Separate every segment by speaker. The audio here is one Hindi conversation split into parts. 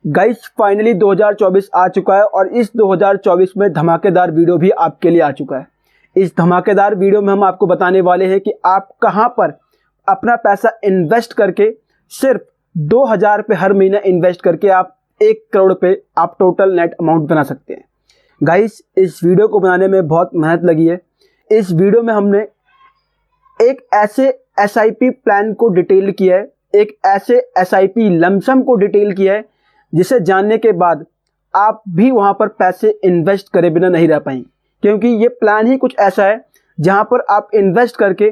Speaker 1: गाइस फाइनली 2024 आ चुका है और इस 2024 में धमाकेदार वीडियो भी आपके लिए आ चुका है। इस धमाकेदार वीडियो में हम आपको बताने वाले हैं कि आप कहां पर अपना पैसा इन्वेस्ट करके सिर्फ 2000 रुपये हर महीना इन्वेस्ट करके आप 1 करोड़ रुपये आप टोटल नेट अमाउंट बना सकते हैं। गाइस इस वीडियो को बनाने में बहुत मेहनत लगी है। इस वीडियो में हमने एक ऐसे एसआईपी प्लान को डिटेल किया है, एक ऐसे एसआईपी लमसम को डिटेल किया है जिसे जानने के बाद आप भी वहां पर पैसे इन्वेस्ट करे बिना नहीं रह पाएंगे, क्योंकि ये प्लान ही कुछ ऐसा है जहां पर आप इन्वेस्ट करके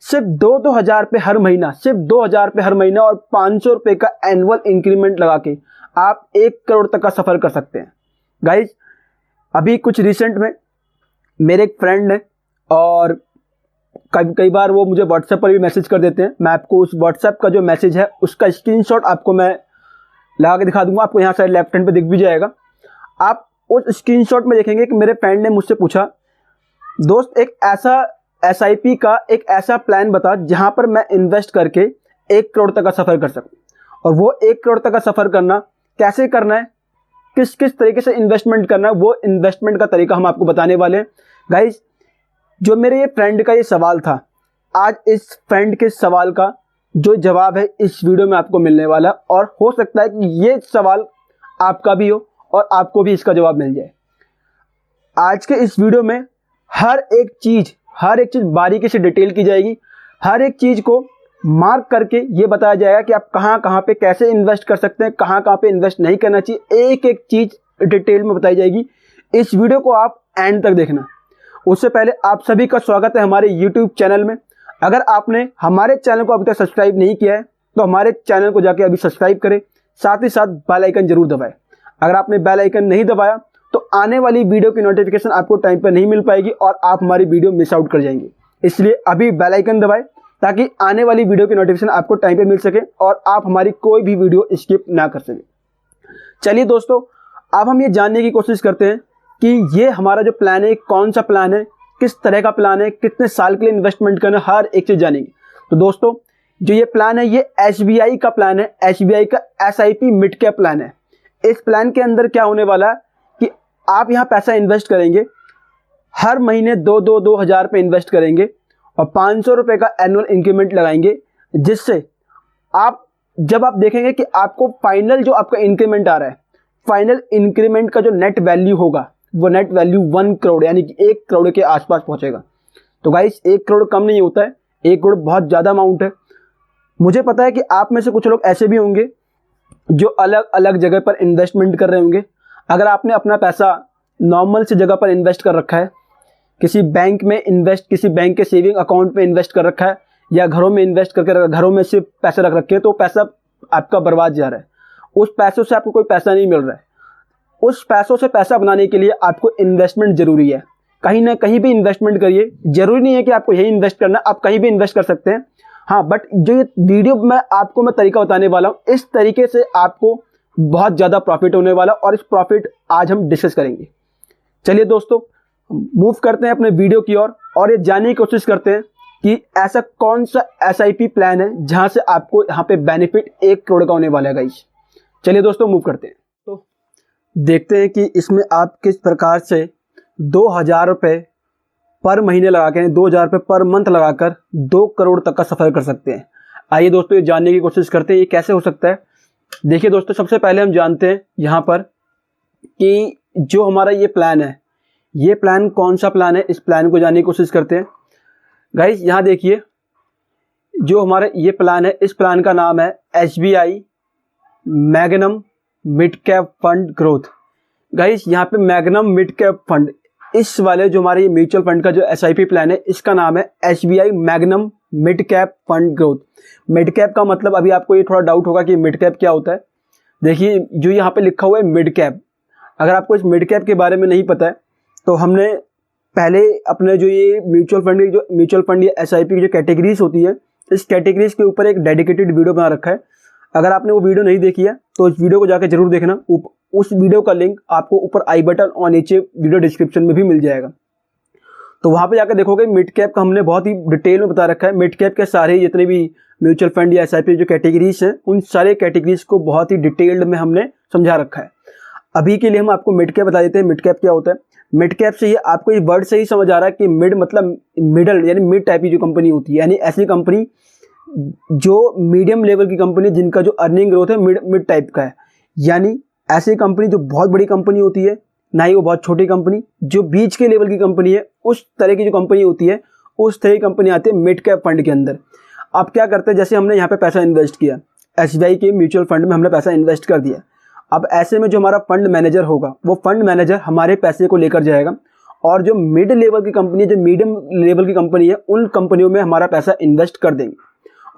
Speaker 1: सिर्फ 2-2 हज़ार रुपये हर महीना, सिर्फ 2 हज़ार रुपये हर महीना और 500 रुपये का एनुअल इंक्रीमेंट लगा के आप 1 करोड़ तक का सफ़र कर सकते हैं। गाइज अभी कुछ रिसेंट में मेरे एक फ्रेंड ने, और कई बार वो मुझे व्हाट्सएप पर भी मैसेज कर देते हैं। मैं आपको उस व्हाट्सएप का जो मैसेज है उसका स्क्रीनशॉट आपको मैं लगा के दिखा दूंगा। आपको यहाँ साइड लेफ्ट हैंड पे दिख भी जाएगा। आप उस स्क्रीनशॉट में देखेंगे कि मेरे फ्रेंड ने मुझसे पूछा, दोस्त एक ऐसा एसआईपी का एक ऐसा प्लान बता जहाँ पर मैं इन्वेस्ट करके 1 करोड़ तक का सफ़र कर सकूँ। और वो 1 करोड़ तक का सफ़र करना कैसे करना है, किस किस तरीके से इन्वेस्टमेंट करना है, वो इन्वेस्टमेंट का तरीका हम आपको बताने वाले हैं। गाइज जो मेरे ये फ्रेंड का ये सवाल था, आज इस फ्रेंड के सवाल का जो जवाब है इस वीडियो में आपको मिलने वाला, और हो सकता है कि ये सवाल आपका भी हो और आपको भी इसका जवाब मिल जाए। आज के इस वीडियो में हर एक चीज़ बारीकी से डिटेल की जाएगी। हर एक चीज़ को मार्क करके ये बताया जाएगा कि आप कहाँ पे कैसे इन्वेस्ट कर सकते हैं, कहाँ पे इन्वेस्ट नहीं करना चाहिए। एक एक चीज़ डिटेल में बताई जाएगी। इस वीडियो को आप एंड तक देखना। उससे पहले आप सभी का स्वागत है हमारे YouTube चैनल में। अगर आपने हमारे चैनल को अभी तक सब्सक्राइब नहीं किया है तो हमारे चैनल को जाके अभी सब्सक्राइब करें, साथ ही साथ बेल आइकन जरूर दबाएं। अगर आपने बेल आइकन नहीं दबाया तो आने वाली वीडियो की नोटिफिकेशन आपको टाइम पर नहीं मिल पाएगी और आप हमारी वीडियो मिस आउट कर जाएंगे। इसलिए अभी बेल आइकन दबाएं ताकि आने वाली वीडियो की नोटिफिकेशन आपको टाइम पे मिल सके और आप हमारी कोई भी वीडियो स्किप ना कर सकें। चलिए दोस्तों, अब हम ये जानने की कोशिश करते हैं कि ये हमारा जो प्लान है कौन सा प्लान है, किस तरह का प्लान है, कितने साल के लिए इन्वेस्टमेंट करना, हर एक चीज़ जानेंगे। तो दोस्तों जो ये प्लान है ये एसबीआई का प्लान है, एसबीआई का एसआईपी मिड कैप प्लान है। इस प्लान के अंदर क्या होने वाला है कि आप यहाँ पैसा इन्वेस्ट करेंगे, हर महीने 2 हज़ार रुपये इन्वेस्ट करेंगे और 500 रुपये का एनुअल इंक्रीमेंट लगाएंगे, जिससे आप जब आप देखेंगे कि आपको फाइनल जो आपका इंक्रीमेंट आ रहा है, फाइनल इंक्रीमेंट का जो नेट वैल्यू होगा वो नेट वैल्यू 1 करोड़ यानी कि 1 करोड़ के आसपास पहुंचेगा। तो गाइस 1 करोड़ कम नहीं होता है, 1 करोड़ बहुत ज़्यादा अमाउंट है। मुझे पता है कि आप में से कुछ लोग ऐसे भी होंगे जो अलग अलग जगह पर इन्वेस्टमेंट कर रहे होंगे। अगर आपने अपना पैसा नॉर्मल सी जगह पर इन्वेस्ट कर रखा है, किसी बैंक में किसी बैंक के सेविंग अकाउंट में इन्वेस्ट कर रखा है, या घरों में इन्वेस्ट करके घरों में सिर्फ पैसे रख रखे हैं, तो पैसा आपका बर्बाद जा रहा है। उस पैसों से आपको कोई पैसा नहीं मिल रहा है। उस पैसों से पैसा बनाने के लिए आपको इन्वेस्टमेंट जरूरी है। कहीं ना कहीं भी इन्वेस्टमेंट करिए, जरूरी नहीं है कि आपको यही इन्वेस्ट करना, आप कहीं भी इन्वेस्ट कर सकते हैं। हाँ, बट जो ये वीडियो मैं तरीका बताने वाला हूँ, इस तरीके से आपको बहुत ज़्यादा प्रॉफिट होने वाला, और इस प्रॉफिट आज हम डिस्कस करेंगे। चलिए दोस्तों मूव करते हैं अपने वीडियो की ओर और ये जानने की कोशिश करते हैं कि ऐसा कौन सा एसआईपी प्लान है जहाँ से आपको यहाँ पे बेनिफिट 1 करोड़ का होने वाला है गाइस। चलिए दोस्तों मूव करते हैं। तो देखते हैं कि इसमें आप किस प्रकार से 2 हज़ार रुपये पर महीने लगा के, 2 हज़ार रुपये पर मंथ लगाकर 2 करोड़ तक का सफ़र कर सकते हैं। आइए दोस्तों ये जानने की कोशिश करते हैं ये कैसे हो सकता है। देखिए दोस्तों, सबसे पहले हम जानते हैं यहाँ पर कि जो हमारा ये प्लान है, ये प्लान कौन सा प्लान है, इस प्लान को जानने की कोशिश करते हैं। गाइस यहाँ देखिए, जो हमारा ये प्लान है, इस प्लान का नाम है SBI magnum mid cap fund growth. Guys यहाँ पे मैग्नम मिड कैप फंड, इस वाले जो हमारे ये म्यूचुअल फंड का जो एसआईपी प्लान है, इसका नाम है SBI magnum mid cap fund growth. Mid cap का मतलब अभी आपको ये थोड़ा डाउट होगा कि मिड कैप क्या होता है। देखिए जो यहाँ पे लिखा हुआ है मिड कैप, अगर आपको इस मिड कैप के बारे में नहीं पता है तो हमने पहले अपने जो ये म्यूचुअल फंड या एसआईपी की जो कैटेगरीज होती है, इस कैटेगरीज के ऊपर एक डेडिकेटेड वीडियो बना रखा है। अगर आपने वो वीडियो नहीं देखी है तो इस वीडियो को जाकर जरूर देखना। उस वीडियो का लिंक आपको ऊपर आई बटन और नीचे वीडियो डिस्क्रिप्शन में भी मिल जाएगा। तो वहाँ पे जाकर देखोगे मिड कैप का हमने बहुत ही डिटेल में बता रखा है। मिड कैप के सारे जितने भी म्यूचुअल फंड या एसआईपी जो कैटेगरीज हैं, उन सारे कैटेगरीज को बहुत ही डिटेल्ड में हमने समझा रखा है। अभी के लिए हम आपको मिड कैप बता देते हैं। मिड कैप क्या होता है? मिड कैप से ही आपको ये वर्ड से ही समझ आ रहा है कि मिड मतलब मिडल यानी मिड टाइप की जो कंपनी होती है, यानी ऐसी कंपनी जो मीडियम लेवल की कंपनी जिनका जो अर्निंग ग्रोथ है मिड टाइप का है। यानी ऐसी कंपनी जो बहुत बड़ी कंपनी होती है, ना ही वो बहुत छोटी कंपनी, जो बीच के लेवल की कंपनी है, उस तरह की जो कंपनी होती है, उस तरह की कंपनी आती है मिड कैप फंड के अंदर। अब क्या करते हैं, जैसे हमने यहाँ पे पैसा इन्वेस्ट किया, SBI के म्यूचुअल फंड में हमने पैसा इन्वेस्ट कर दिया। अब ऐसे में जो हमारा फंड मैनेजर होगा, वो फंड मैनेजर हमारे पैसे को लेकर जाएगा और जो मिड लेवल की कंपनी है, जो मीडियम लेवल की कंपनी है, उन कंपनियों में हमारा पैसा इन्वेस्ट कर देंगे।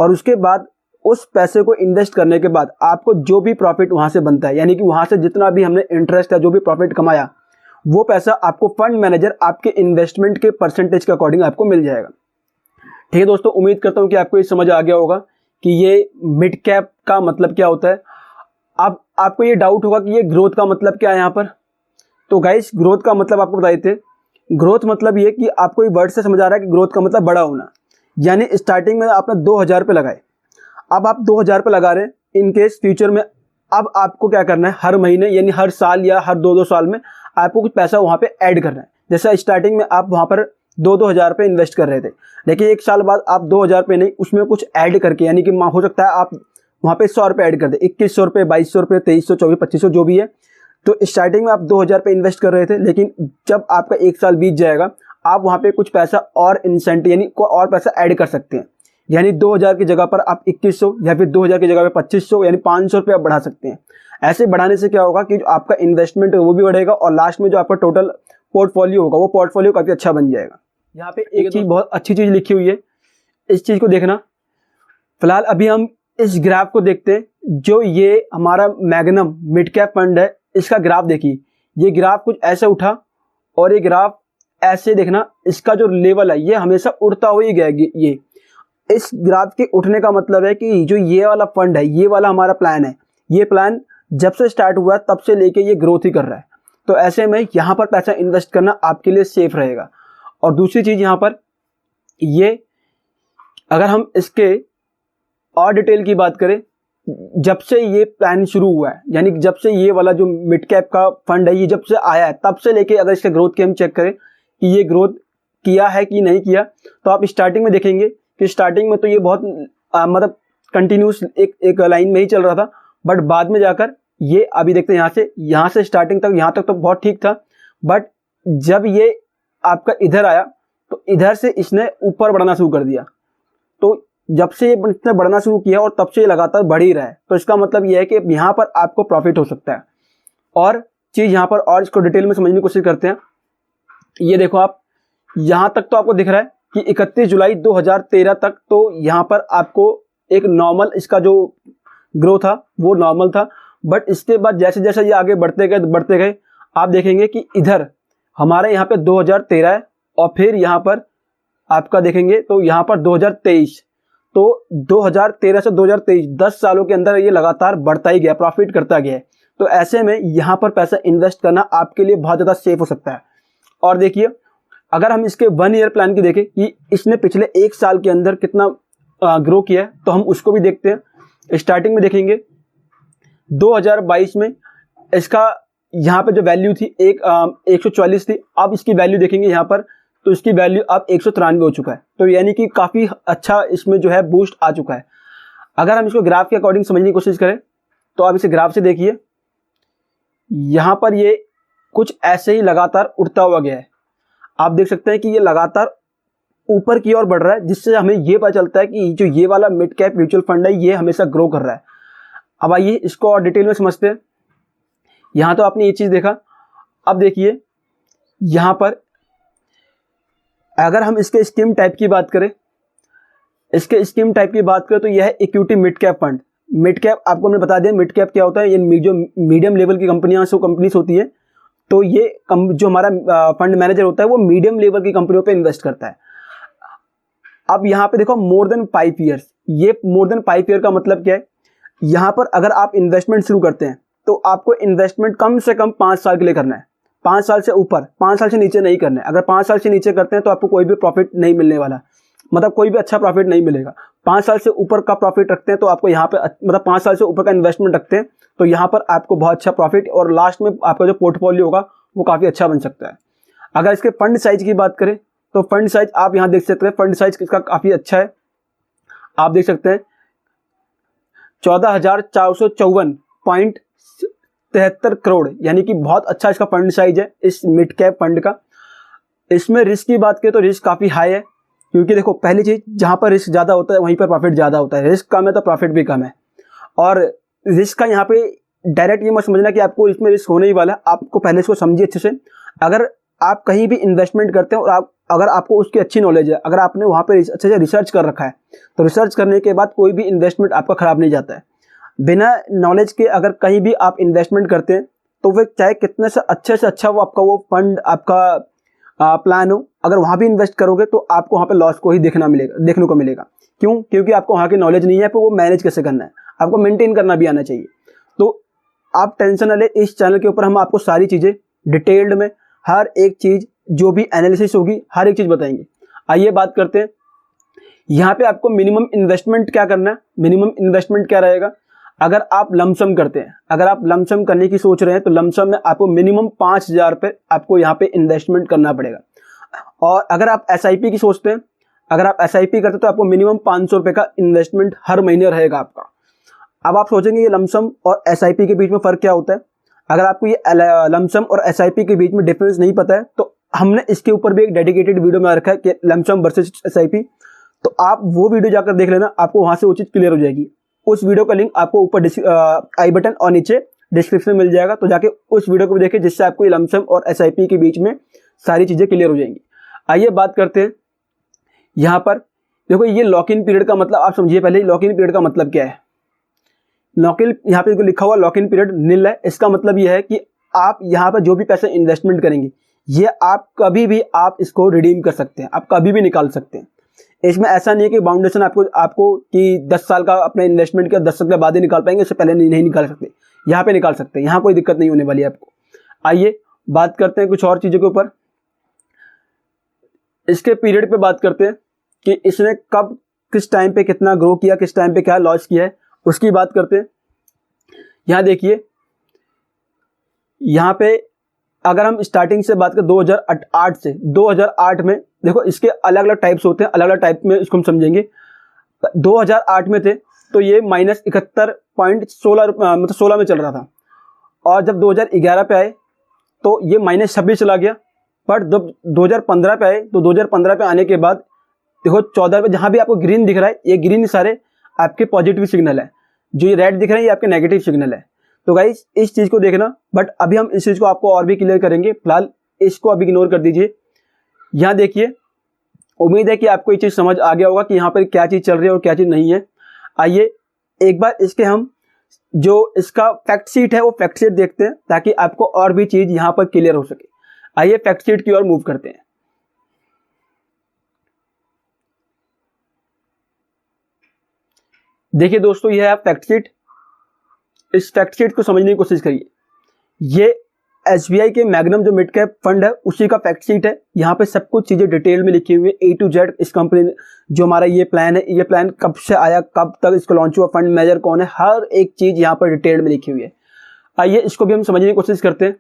Speaker 1: और उसके बाद उस पैसे को इन्वेस्ट करने के बाद आपको जो भी प्रॉफिट वहाँ से बनता है, यानी कि वहाँ से जितना भी हमने इंटरेस्ट या जो भी प्रॉफिट कमाया, वो पैसा आपको फंड मैनेजर आपके इन्वेस्टमेंट के परसेंटेज के अकॉर्डिंग आपको मिल जाएगा। ठीक है दोस्तों, उम्मीद करता हूँ कि आपको ये समझ आ गया होगा कि ये मिड कैप का मतलब क्या होता है। अब आपको ये डाउट होगा कि ये ग्रोथ का मतलब क्या है यहाँ पर। तो गाइस, ग्रोथ का मतलब आपको बता देते हैं। ग्रोथ मतलब ये कि आपको ये वर्ड से समझ आ रहा है कि ग्रोथ का मतलब बड़ा होना। यानी स्टार्टिंग में आपने 2000 रुपये लगाए, अब आप 2000 रुपये लगा रहे हैं, इन केस फ्यूचर में अब आपको क्या करना है, हर महीने यानी हर साल या हर 2-2 साल में आपको कुछ पैसा वहाँ पे ऐड करना है। जैसे स्टार्टिंग में आप वहाँ पर 2-2 हज़ार रुपये इन्वेस्ट कर रहे थे, लेकिन 1 साल बाद आप 2000 रुपये नहीं, उसमें कुछ ऐड करके, यानी कि हो सकता है आप वहाँ पे 100 रुपये ऐड कर दे, 2100 रुपये, 2200 रुपये, 2300, 2400, 2500 जो भी है। तो स्टार्टिंग में आप 2000 रुपये इन्वेस्ट कर रहे थे, लेकिन जब आपका 1 साल बीत जाएगा, आप वहाँ पे कुछ पैसा और इंसेंटिव यानी और पैसा ऐड कर सकते हैं। यानी 2000 की जगह पर आप 2100 या फिर 2000 की जगह पर 2500 यानी 500 रुपये आप बढ़ा सकते हैं। ऐसे बढ़ाने से क्या होगा कि जो आपका इन्वेस्टमेंट है वो भी बढ़ेगा और लास्ट में जो आपका टोटल पोर्टफोलियो होगा, वो पोर्टफोलियो काफ़ी अच्छा बन जाएगा। यहाँ पे एक चीज़, बहुत अच्छी चीज़ लिखी हुई है, इस चीज़ को देखना। फिलहाल अभी हम इस ग्राफ को देखते हैं। जो ये हमारा मैग्नम मिड कैप फंड है, इसका ग्राफ देखिए। ये ग्राफ कुछ ऐसे उठा और ये ग्राफ ऐसे देखना, इसका जो लेवल है ये हमेशा उड़ता हुआ ही गया। ये इस ग्राफ के उठने का मतलब है कि जो ये वाला फंड है, ये वाला हमारा प्लान है, ये प्लान जब से स्टार्ट हुआ तब से लेके ये ग्रोथ ही कर रहा है। तो ऐसे में यहाँ पर पैसा इन्वेस्ट करना आपके लिए सेफ रहेगा। और दूसरी चीज़ यहाँ पर ये, अगर हम इसके और डिटेल की बात करें, जब से ये प्लान शुरू हुआ है, यानी जब से ये वाला जो मिड कैप का फंड है ये जब से आया है, तब से लेके अगर इसके ग्रोथ की हम चेक करें कि ये ग्रोथ किया है कि नहीं किया, तो आप स्टार्टिंग में देखेंगे कि स्टार्टिंग में तो ये बहुत मतलब कंटिन्यूस एक लाइन में ही चल रहा था, बट बाद में जाकर ये अभी देखते हैं यहाँ से स्टार्टिंग तक, यहाँ तक तो बहुत ठीक था, बट जब ये आपका इधर आया तो इधर से इसने ऊपर बढ़ना शुरू कर दिया। तो जब से ये इसने बढ़ना शुरू किया और तब से ये लगातार बढ़ ही रहा है। तो इसका मतलब ये है कि यहाँ पर आपको प्रॉफिट हो सकता है। और चीज़ यहाँ पर और इसको डिटेल में समझने की कोशिश करते हैं। ये देखो आप, यहाँ तक तो आपको दिख रहा है कि 31 जुलाई 2013 तक तो यहाँ पर आपको एक नॉर्मल, इसका जो ग्रोथ था वो नॉर्मल था। बट इसके बाद जैसे जैसे ये आगे बढ़ते गए आप देखेंगे कि इधर हमारे यहाँ पे 2013 है और फिर यहाँ पर आपका देखेंगे तो यहाँ पर 2023, तो 2013 से 2023 10 सालों के अंदर ये लगातार बढ़ता ही गया, प्रॉफिट करता गया है। तो ऐसे में यहाँ पर पैसा इन्वेस्ट करना आपके लिए बहुत ज़्यादा सेफ हो सकता है। और देखिए, अगर हम इसके 1 ईयर प्लान की देखें कि इसने पिछले 1 साल के अंदर कितना ग्रो किया है, तो हम उसको भी देखते हैं। स्टार्टिंग में देखेंगे 2022 में इसका यहाँ पे जो वैल्यू थी 144 थी। अब इसकी वैल्यू देखेंगे यहाँ पर, तो इसकी वैल्यू अब 193 हो चुका है। तो यानी कि काफ़ी अच्छा इसमें जो है बूस्ट आ चुका है। अगर हम इसको ग्राफ के अकॉर्डिंग समझने की कोशिश करें तो आप इसे ग्राफ से देखिए, यहाँ पर ये कुछ ऐसे ही लगातार उड़ता हुआ गया है। आप देख सकते हैं कि ये लगातार ऊपर की ओर बढ़ रहा है, जिससे हमें ये पता चलता है कि जो ये वाला मिड कैप म्यूचुअल फंड है ये हमेशा ग्रो कर रहा है। अब आइए इसको और डिटेल में समझते हैं। यहाँ तो आपने ये चीज़ देखा, अब देखिए यहाँ पर अगर हम इसके स्कीम टाइप की बात करें, तो यह है equity mid cap fund. Mid cap आपको हमने बता दिया मिड कैप क्या होता है। ये जो मीडियम लेवल की कंपनीज होती है, तो ये जो हमारा फंड मैनेजर होता है वो मीडियम लेवल की कंपनियों पे इन्वेस्ट करता है। अब यहाँ पे देखो मोर देन 5 ईयर्स, ये मोर देन 5 ईयर का मतलब क्या है, यहाँ पर अगर आप इन्वेस्टमेंट शुरू करते हैं तो आपको इन्वेस्टमेंट कम से कम 5 साल के लिए करना है। 5 साल से ऊपर, 5 साल से नीचे नहीं करना है। अगर 5 साल से नीचे करते हैं तो आपको कोई भी प्रॉफिट नहीं मिलने वाला, मतलब कोई भी अच्छा प्रॉफिट नहीं मिलेगा। 5 साल से ऊपर का प्रॉफिट रखते हैं तो आपको यहाँ पे मतलब 5 साल से ऊपर का इन्वेस्टमेंट रखते हैं तो यहाँ पर आपको बहुत अच्छा प्रॉफिट और लास्ट में आपका जो पोर्टफोलियो होगा वो काफ़ी अच्छा बन सकता है। अगर इसके फंड साइज की बात करें तो फंड साइज आप यहाँ देख सकते हैं, फंड साइज इसका काफ़ी अच्छा है। आप देख सकते हैं 14,454.73 करोड़, यानी कि बहुत अच्छा इसका फंड साइज है इस मिड कैप फंड का। इसमें रिस्क की बात करें तो रिस्क काफ़ी हाई है, क्योंकि देखो पहली चीज़, जहाँ पर रिस्क ज़्यादा होता है वहीं पर प्रॉफिट ज़्यादा होता है। रिस्क कम है तो प्रॉफिट भी कम है। और रिस्क का यहाँ पे डायरेक्ट ये मत समझना कि आपको इसमें रिस्क होने ही वाला है, आपको पहले इसको समझिए अच्छे से। अगर आप कहीं भी इन्वेस्टमेंट करते हैं और अगर आपको उसकी अच्छी नॉलेज है, अगर आपने वहाँ पे अच्छे से रिसर्च कर रखा है, तो रिसर्च करने के बाद कोई भी इन्वेस्टमेंट आपका ख़राब नहीं जाता है। बिना नॉलेज के अगर कहीं भी आप इन्वेस्टमेंट करते हैं तो वह चाहे कितने से अच्छा वो आपका वो फंड आपका प्लान हो, अगर वहाँ भी इन्वेस्ट करोगे तो आपको वहाँ पे लॉस को ही देखने को मिलेगा। क्यों? क्योंकि आपको वहाँ की नॉलेज नहीं है, तो वो मैनेज कैसे करना है, आपको मेंटेन करना भी आना चाहिए। तो आप टेंशन न ले, इस चैनल के ऊपर हम आपको सारी चीज़ें डिटेल्ड में हर एक चीज़ जो भी एनालिसिस होगी हर एक चीज़ बताएंगे। आइए बात करते हैं यहाँ पे आपको मिनिमम इन्वेस्टमेंट क्या करना है। मिनिमम इन्वेस्टमेंट क्या रहेगा? अगर आप लमसम करते हैं, अगर आप लमसम करने की सोच रहे हैं तो लमसम में आपको मिनिमम 5,000 रुपये आपको यहाँ पे इन्वेस्टमेंट करना पड़ेगा। और अगर आप SIP की सोचते हैं, अगर आप SIP करते हैं तो आपको मिनिमम 500 रुपये का इन्वेस्टमेंट हर महीने रहेगा आपका। अब आप सोचेंगे ये लमसम और SIP के बीच में फ़र्क क्या होता है। अगर आपको ये लमसम और SIP के बीच में डिफरेंस नहीं पता है तो हमने इसके ऊपर भी एक डेडिकेटेड वीडियो बना रखा है कि लमसम वर्सेस SIP, तो आप वो वीडियो जाकर देख लेना, आपको वहाँ से वो चीज़ क्लियर हो जाएगी। उस वीडियो का लिंक आपको ऊपर आई बटन और नीचे डिस्क्रिप्शन में मिल जाएगा, तो जाके उस वीडियो को भी देखें, जिससे आपको ये लमसम और SIP के बीच में सारी चीज़ें क्लियर हो जाएंगी। आइए बात करते हैं यहाँ पर। देखो ये लॉक इन पीरियड का मतलब आप समझिए पहले, लॉक इन पीरियड का मतलब क्या है। लॉक इन, यहाँ पे लिखा हुआ लॉक इन पीरियड नील है, इसका मतलब ये है कि आप यहाँ पर जो भी पैसे इन्वेस्टमेंट करेंगे ये आप कभी भी आप इसको रिडीम कर सकते हैं, आप कभी भी निकाल सकते हैं। इसमें ऐसा नहीं है कि बाउंडेशन आपको कि 10 साल का अपना इन्वेस्टमेंट किया 10 साल के बाद ही निकाल पाएंगे, इससे पहले नहीं निकाल सकते। यहाँ पे निकाल सकते हैं, यहाँ कोई दिक्कत नहीं होने वाली है आपको। आइए बात करते हैं कुछ और चीज़ों के ऊपर। इसके पीरियड पे बात करते हैं कि इसने कब किस टाइम पे कितना ग्रो किया, किस टाइम पे क्या लॉस किया है, उसकी बात करते हैं। यहाँ देखिए, यहाँ पे अगर हम स्टार्टिंग से बात करें 2008 से 2008 में, देखो इसके अलग अलग टाइप्स होते हैं, अलग अलग टाइप में इसको हम समझेंगे। 2008 में थे तो ये -71.16 मतलब 16 में चल रहा था, और जब 2011 पे आए तो ये -26 चला गया। पर जब 2015 पे आए तो 2015 पे आने के बाद देखो 14 पे, जहाँ भी आपको ग्रीन दिख रहा है ये ग्रीन सारे आपके पॉजिटिव सिग्नल है, जो ये रेड दिख रहे हैं ये आपके नेगेटिव सिग्नल है। तो गाइस इस चीज़ को देखना, बट अभी हम इस चीज़ को आपको और भी क्लियर करेंगे, फिलहाल इसको अभी इग्नोर कर दीजिए। यहाँ देखिए, उम्मीद है कि आपको ये चीज़ समझ आ गया होगा कि यहाँ पर क्या चीज़ चल रही है और क्या चीज़ नहीं है। आइए एक बार इसके हम जो इसका फैक्ट शीट है वो फैक्ट शीट देखते हैं, ताकि आपको और भी चीज़ यहाँ पर क्लियर हो सके। आइए फैक्ट शीट की ओर मूव करते हैं। देखिए दोस्तों, यह है फैक्ट शीट। इस फैक्ट शीट को समझने की कोशिश करिए। ये SBI के मैग्नम जो मिड कैप फंड है उसी का फैक्ट शीट है। यहाँ पे सब कुछ चीज़ें डिटेल में लिखी हुई है, A to Z। इस कंपनी ने जो हमारा ये प्लान है, ये प्लान कब से आया, कब तक इसको लॉन्च हुआ, फंड मैनेजर कौन है, हर एक चीज़ यहाँ पर डिटेल में लिखी हुई है। आइए इसको भी हम समझने की कोशिश करते हैं।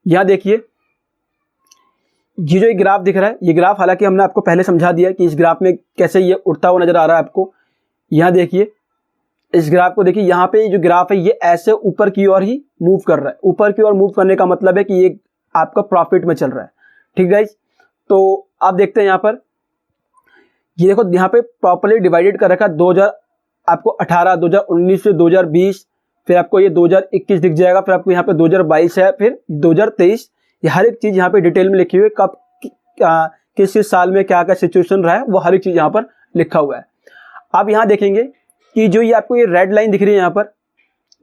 Speaker 1: यहाँ देखिए, ये जो ग्राफ दिख रहा है, ये ग्राफ हालांकि हमने आपको पहले समझा दिया कि इस ग्राफ में कैसे ये उड़ता हुआ नजर आ रहा है आपको। यहाँ देखिए, इस ग्राफ को देखिए, यहाँ पे जो ग्राफ है ये ऐसे ऊपर की ओर ही मूव कर रहा है। ऊपर की ओर मूव करने का मतलब है कि ये आपका प्रॉफिट में चल रहा है। ठीक गाइस, तो आप देखते हैं यहाँ पर, ये देखो यहाँ पे प्रॉपर्ली डिवाइडेड कर रखा है। 2018, 2019 से 2020, फिर आपको ये 2021 दिख जाएगा, फिर आपको यहाँ पे 2022 है, फिर 2023। ये हर एक चीज़ यहाँ पे डिटेल में लिखी हुई है, कब किस साल में क्या क्या सिचुएशन रहा है वो हर एक चीज़ यहाँ पर लिखा हुआ है। आप यहाँ देखेंगे कि जो ये आपको ये रेड लाइन दिख रही है, यहाँ पर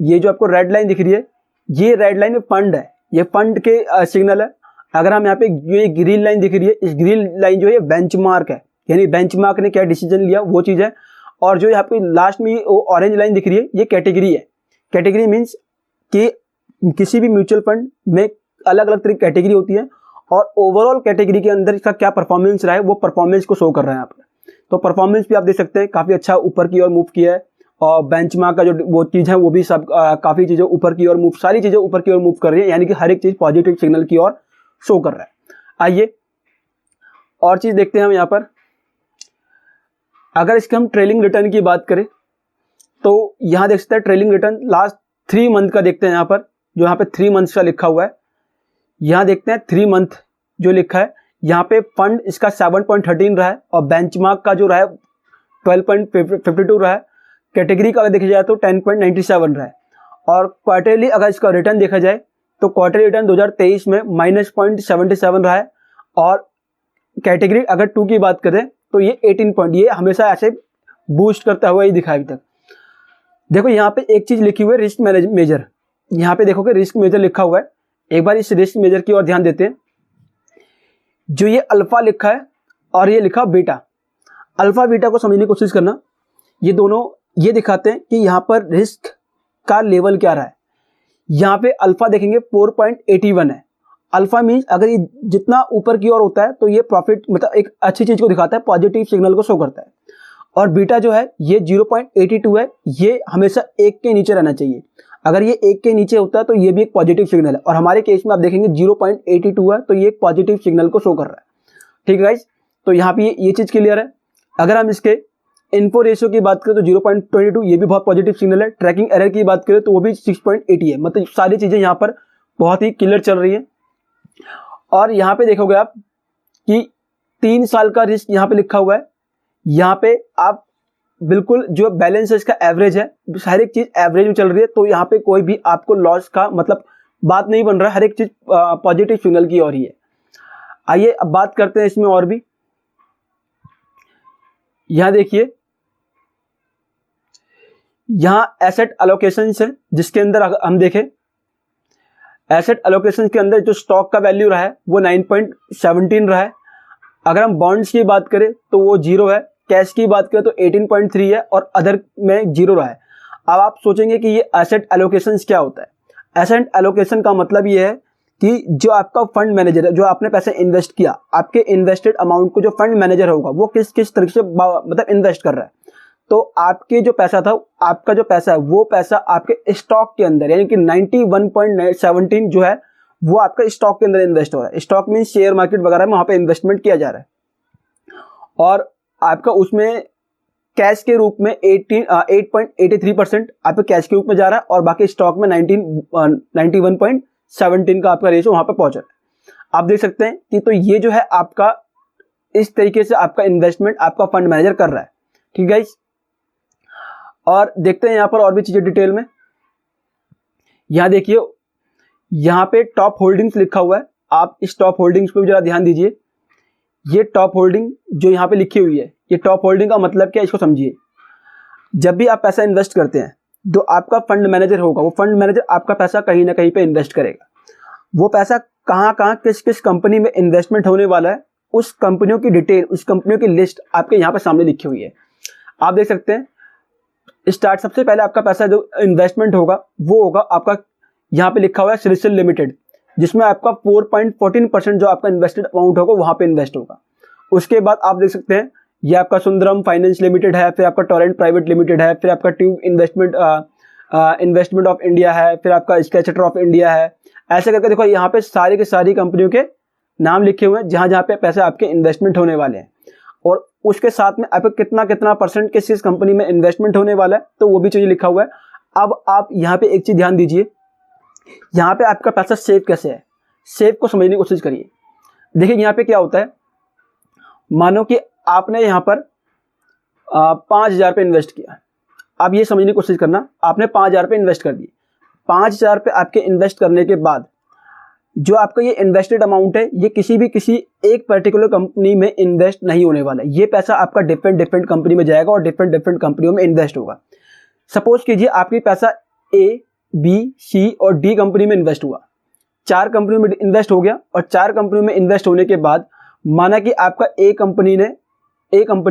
Speaker 1: ये जो आपको रेड लाइन दिख रही है, ये रेड लाइन में फंड है, ये फंड के सिग्नल है। अगर हम यहाँ पे ये ग्रीन लाइन दिख रही है, इस ग्रीन लाइन जो है बेंचमार्क है, यानी बेंचमार्क ने क्या डिसीजन लिया वो चीज़ है। और जो यहाँ पे लास्ट में ऑरेंज लाइन दिख रही है ये कैटेगरी है। कैटेगरी मीन्स कि किसी भी म्यूचुअल फंड में अलग अलग तरह की कैटेगरी होती है, और ओवरऑल कैटेगरी के अंदर इसका क्या परफॉर्मेंस रहा है वो परफॉर्मेंस को शो कर रहा है यहाँ पर। तो परफॉर्मेंस भी आप देख सकते हैं काफ़ी अच्छा ऊपर की ओर मूव किया है, और बेंचमार्क का जो वो चीज़ है वो भी सब काफ़ी चीज़ें ऊपर की ओर मूव, सारी चीज़ें ऊपर की ओर मूव कर रही है, यानी कि हर एक चीज़ पॉजिटिव सिग्नल की ओर शो कर रहा है। आइए और चीज़ देखते हैं हम यहाँ पर। अगर इसके हम ट्रेलिंग रिटर्न की बात करें तो यहाँ देख सकते हैं ट्रेलिंग रिटर्न लास्ट 3 मंथ का देखते हैं यहाँ पर, जो यहाँ पे 3 मंथ्स का लिखा हुआ है। यहाँ देखते हैं 3 मंथ जो लिखा है, यहाँ पे फंड इसका 7.13 रहा है और बेंचमार्क का जो रहा है 12.52 रहा है। कैटेगरी का अगर देखा जाए तो 10.97 रहा है। और क्वार्टरली अगर इसका रिटर्न देखा जाए तो क्वार्टरली रिटर्न 2023 में -0.77 रहा है, और कैटेगरी अगर 2 की बात करें तो ये 18 पॉइंट, ये हमेशा ऐसे बूस्ट करता हुआ ही दिखा अभी तक। देखो यहाँ पे एक चीज लिखी हुई है रिस्क मेजर, यहाँ पे देखोगे रिस्क मेजर लिखा हुआ है। एक बार इस रिस्क मेजर की ओर ध्यान देते हैं। जो ये अल्फा लिखा है और ये लिखा बीटा, अल्फा बीटा को समझने की कोशिश करना। ये दोनों ये दिखाते हैं कि यहाँ पर रिस्क का लेवल क्या रहा है। यहाँ पे अल्फा देखेंगे 4.81 है। अल्फा मीन्स अगर ये जितना ऊपर की ओर होता है तो ये प्रॉफिट मतलब एक अच्छी चीज को दिखाता है, पॉजिटिव सिग्नल को शो करता है। और बीटा जो है ये 0.82 है, ये हमेशा 1 के नीचे रहना चाहिए। अगर ये 1 के नीचे होता है तो ये भी एक पॉजिटिव सिग्नल है, और हमारे केस में आप देखेंगे 0.82 है, तो ये एक पॉजिटिव सिग्नल को शो कर रहा है। ठीक है गाइस, तो यहाँ पे ये चीज क्लियर है। अगर हम इसके इन्फो रेशियो की बात करें तो 0.22, ये भी बहुत पॉजिटिव सिग्नल है। ट्रैकिंग एरर की बात करें तो वो भी 6.80 है। मतलब सारी चीजें यहाँ पर बहुत ही क्लियर चल रही है। और यहाँ पे देखोगे आप कि 3 साल का रिस्क यहाँ पे लिखा हुआ है। यहाँ पे आप बिल्कुल जो बैलेंस है इसका एवरेज है, हर एक चीज एवरेज में चल रही है, तो यहाँ पे कोई भी आपको लॉस का मतलब बात नहीं बन रहा है, हर एक चीज पॉजिटिव सिग्नल की ओर ही है। आइए अब बात करते हैं इसमें और भी। यहाँ देखिए, यहाँ एसेट एलोकेशन है, जिसके अंदर हम देखें एसेट एलोकेशन के अंदर जो स्टॉक का वैल्यू रहा है वो 9.17 रहा है। अगर हम बॉन्ड्स की बात करें तो वो 0 है, कैश की बात करें तो 18.3 है, और अदर में 0 रहा है। अब आप सोचेंगे कि ये एसेट एलोकेशन क्या होता है। एसेट एलोकेशन का मतलब ये है कि जो आपका फंड मैनेजर है, जो आपने पैसे इन्वेस्ट किया, आपके इन्वेस्टेड अमाउंट को जो फंड मैनेजर होगा वो किस किस तरीके से मतलब इन्वेस्ट कर रहा है। तो आपके जो पैसा था, आपका जो पैसा है वो पैसा आपके स्टॉक के अंदर, यानी कि 91.17 जो है वो आपका स्टॉक के अंदर इन्वेस्ट हो रहा है। स्टॉक मीन शेयर मार्केट वगैरह में वहां पे इन्वेस्टमेंट किया जा रहा है, और आपका उसमें कैश के रूप में 8.83% आपके कैश के रूप में जा रहा है, और बाकी स्टॉक में 91.17 का आपका रेशियो वहां पे पहुंच रहा है। आप देख सकते हैं कि तो ये जो है आपका इस तरीके से आपका इन्वेस्टमेंट आपका फंड मैनेजर कर रहा है। ठीक है, और देखते हैं यहाँ पर और भी चीजें डिटेल में। यहाँ देखिए, यहाँ पे टॉप होल्डिंग्स लिखा हुआ है। आप इस टॉप होल्डिंग्स पे भी जरा ध्यान दीजिए। ये टॉप होल्डिंग जो यहाँ पे लिखी हुई है, ये टॉप होल्डिंग का मतलब क्या है इसको समझिए। जब भी आप पैसा इन्वेस्ट करते हैं, जो आपका फंड मैनेजर होगा वो फंड मैनेजर आपका पैसा कहीं ना कहीं पे इन्वेस्ट करेगा। वो पैसा कहाँ कहाँ किस किस कंपनी में इन्वेस्टमेंट होने वाला है, उस कंपनियों की डिटेल, उस कंपनियों की लिस्ट आपके यहाँ पे सामने लिखी हुई है। आप देख सकते हैं स्टार्ट सबसे पहले आपका पैसा जो इन्वेस्टमेंट होगा वो होगा आपका, यहाँ पे लिखा हुआ है CRISIL लिमिटेड, जिसमें आपका 4.14% जो आपका इन्वेस्टेड अमाउंट होगा वहां पे इन्वेस्ट होगा। उसके बाद आप देख सकते हैं ये आपका सुंदरम फाइनेंस लिमिटेड है, फिर आपका टोरेंट प्राइवेट लिमिटेड है, फिर आपका ट्यूब इन्वेस्टमेंट ऑफ इंडिया है, फिर आपका स्केचर ऑफ इंडिया है। ऐसे करके देखो यहाँ पे सारी की सारी कंपनियों के नाम लिखे हुए हैं जहां जहां पे पैसे आपके इन्वेस्टमेंट होने वाले हैं, और उसके साथ में आपको कितना कितना परसेंट किस कंपनी में इन्वेस्टमेंट होने वाला है, तो वो भी चीज लिखा हुआ है। अब आप यहाँ पे एक चीज ध्यान दीजिए, यहाँ पे आपका पैसा सेव कैसे है, सेव को समझने की कोशिश करिए। देखिए यहाँ पे क्या होता है, मानो कि आपने यहाँ पर 5,000 पे इन्वेस्ट किया। अब ये समझने की कोशिश करना, आपने 5,000 पे इन्वेस्ट कर दिए। 5,000 पे आपके इन्वेस्ट करने के बाद जो आपका ये इन्वेस्टेड अमाउंट है, ये किसी एक पर्टिकुलर कंपनी में इन्वेस्ट नहीं होने वाला है। ये पैसा आपका डिफरेंट कंपनी में जाएगा और डिफरेंट कंपनियों में इन्वेस्ट होगा। सपोज कीजिए आपकी पैसा A, B, C और D कंपनी में इन्वेस्ट हुआ, 4 कंपनियों में इन्वेस्ट हो गया, और 4 कंपनियों में इन्वेस्ट होने के बाद माना कि आपका A कंपनी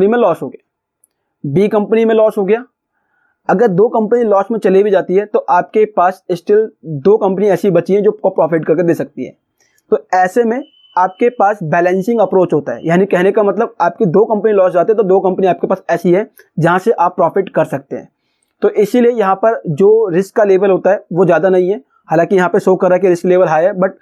Speaker 1: में लॉस हो गया, B कंपनी में लॉस हो गया। अगर 2 कंपनी लॉस में चली भी जाती है तो आपके पास स्टिल 2 कंपनी ऐसी बची हैं जो प्रॉफिट करके दे सकती है। तो ऐसे में आपके पास बैलेंसिंग अप्रोच होता है, यानी कहने का मतलब आपकी 2 कंपनी लॉस जाते हैं तो 2 कंपनी आपके पास ऐसी है जहां से आप प्रॉफिट कर सकते हैं। तो इसीलिए यहाँ पर जो रिस्क का लेवल होता है वो ज़्यादा नहीं है, हालांकि यहाँ पे शो कर रहा है कि रिस्क लेवल हाई है, बट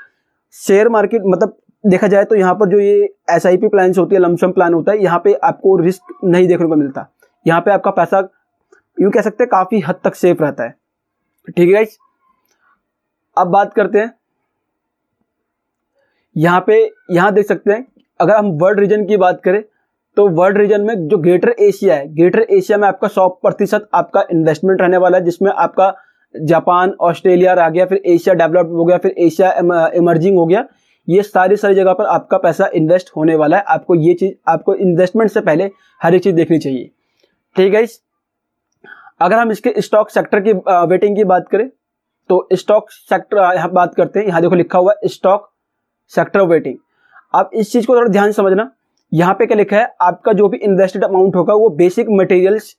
Speaker 1: शेयर मार्केट मतलब देखा जाए तो यहाँ पर जो ये SIP प्लान्स होती है, लमसम प्लान होता है, यहाँ पे आपको रिस्क नहीं देखने को मिलता। यहाँ पे आपका पैसा यूँ कह सकते हैं काफ़ी हद तक सेफ रहता है। ठीक है गाइस, अब बात करते हैं यहाँ देख सकते हैं अगर हम वर्ल्ड रीजन की बात करें तो वर्ल्ड रीजन में जो ग्रेटर एशिया है, ग्रेटर एशिया में आपका 100% आपका इन्वेस्टमेंट रहने वाला है, जिसमें आपका जापान, ऑस्ट्रेलिया आ गया, फिर एशिया डेवलप्ड हो गया, फिर एशिया इमर्जिंग हो गया। ये सारी जगह पर आपका पैसा इन्वेस्ट होने वाला है। आपको ये चीज़, आपको इन्वेस्टमेंट से पहले हर एक चीज़ देखनी चाहिए। ठीक है, अगर हम इसके स्टॉक सेक्टर की वेटिंग की बात करें तो स्टॉक सेक्टर यहाँ बात करते हैं, यहाँ देखो लिखा हुआ है स्टॉक सेक्टर वेटिंग। अब इस चीज़ को थोड़ा ध्यान से समझना, यहाँ पे क्या लिखा है, आपका जो भी इन्वेस्टेड अमाउंट होगा वो बेसिक मटेरियल्स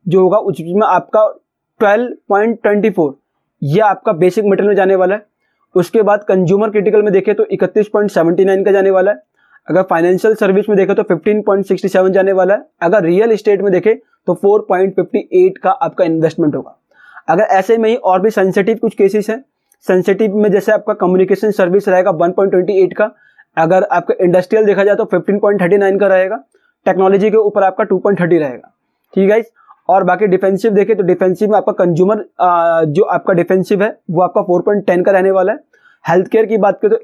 Speaker 1: जो होगा उसमें आपका 12.24 ये आपका बेसिक मटेरियल में जाने वाला है। उसके बाद कंज्यूमर क्रिटिकल में देखें तो 31.79 का जाने वाला है। अगर फाइनेंशियल सर्विस में देखें तो 15.67 जाने वाला है। अगर रियल एस्टेट में देखें तो 4.58 का आपका इन्वेस्टमेंट होगा। अगर ऐसे में ही और भी सेंसिटिव कुछ केसेस हैं, सेंसिटिव में जैसे आपका कम्युनिकेशन सर्विस रहेगा 1.28 का। अगर आपका इंडस्ट्रियल देखा जाए तो 15.39 का रहेगा। टेक्नोलॉजी के ऊपर आपका 2.30 रहेगा। ठीक है, और बाकी डिफेंसिव देखें तो डिफेंसिव में आपका कंज्यूमर जो आपका डिफेंसिव है वो आपका 4.10 का रहने वाला है। हेल्थ केयर की बात करें तो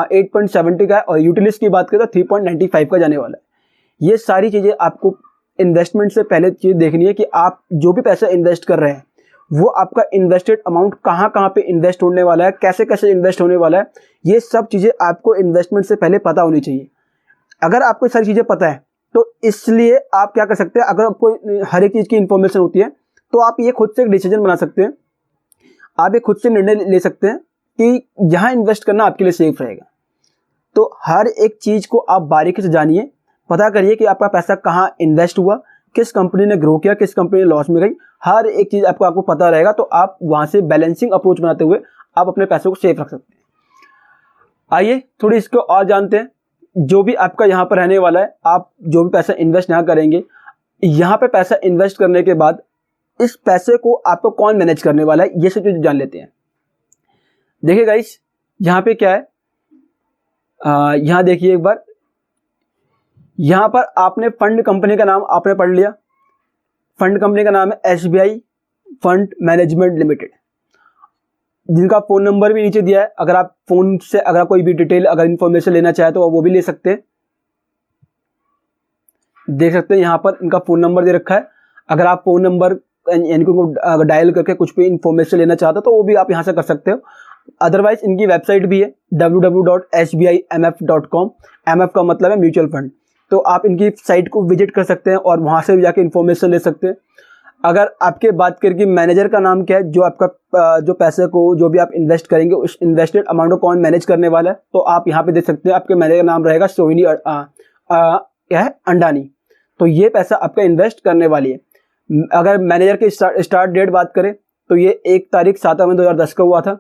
Speaker 1: 8.70 का है, और यूटिलिटीज की बात करें तो 3.95 का जाने वाला है। ये सारी चीज़ें आपको इन्वेस्टमेंट से पहले चीज़ देखनी है कि आप जो भी पैसा इन्वेस्ट कर रहे हैं वो आपका इन्वेस्टेड अमाउंट कहाँ कहाँ पे इन्वेस्ट होने वाला है, कैसे कैसे इन्वेस्ट होने वाला है। ये सब चीज़ें आपको इन्वेस्टमेंट से पहले पता होनी चाहिए। अगर आपको सारी चीज़ें पता है तो इसलिए आप क्या कर सकते हैं, अगर आपको हर एक चीज़ की इन्फॉर्मेशन होती है तो आप ये खुद से एक डिसीजन बना सकते हैं, आप ये खुद से निर्णय ले सकते हैं कि यहाँ इन्वेस्ट करना आपके लिए सेफ रहेगा। तो हर एक चीज़ को आप बारीकी से जानिए, पता करिए कि आपका पैसा कहाँ इन्वेस्ट हुआ, किस कंपनी ने ग्रो किया, किस कंपनी ने लॉस में गई। हर एक चीज़ आपको पता रहेगा तो आप वहाँ से बैलेंसिंग अप्रोच बनाते हुए आप अपने पैसों को सेफ रख सकते हैं। आइए थोड़ी इसको और जानते हैं। जो भी आपका यहाँ पर रहने वाला है, आप जो भी पैसा इन्वेस्ट यहाँ करेंगे, यहाँ पे पैसा इन्वेस्ट करने के बाद इस पैसे को आपको कौन मैनेज करने वाला है, ये सब चीज़ जान लेते हैं। देखिए गाइस, यहाँ पे क्या है, यहाँ देखिए एक बार, यहाँ पर आपने फंड कंपनी का नाम आपने पढ़ लिया। फंड कंपनी का नाम है SBI फंड मैनेजमेंट लिमिटेड, जिनका फ़ोन नंबर भी नीचे दिया है। अगर आप फ़ोन से अगर कोई भी डिटेल अगर इन्फॉर्मेशन लेना चाहे तो वो भी ले सकते हैं। देख सकते हैं यहाँ पर इनका फ़ोन नंबर दे रखा है। अगर आप फ़ोन नंबर यानी को डायल करके कुछ भी इन्फॉर्मेशन लेना चाहते हो तो वो भी आप यहाँ से कर सकते हो। अदरवाइज इनकी वेबसाइट भी है www.sbimf.com। MF का मतलब है म्यूचुअल फंड। तो आप इनकी साइट को विजिट कर सकते हैं और वहाँ से भी जाके इन्फॉर्मेशन ले सकते हैं। अगर आपके बात करके मैनेजर का नाम क्या है, जो आपका जो पैसे को जो भी आप इन्वेस्ट करेंगे उस इन्वेस्टेड अमाउंट को कौन मैनेज करने वाला है, तो आप यहाँ पे देख सकते हैं। आपके मैनेजर का नाम रहेगा सोहिनी क्या है अंडानी। तो ये पैसा आपका इन्वेस्ट करने वाली है। अगर मैनेजर के स्टार्ट डेट बात करें तो ये 1 तारीख 7 मई 2010 का हुआ था।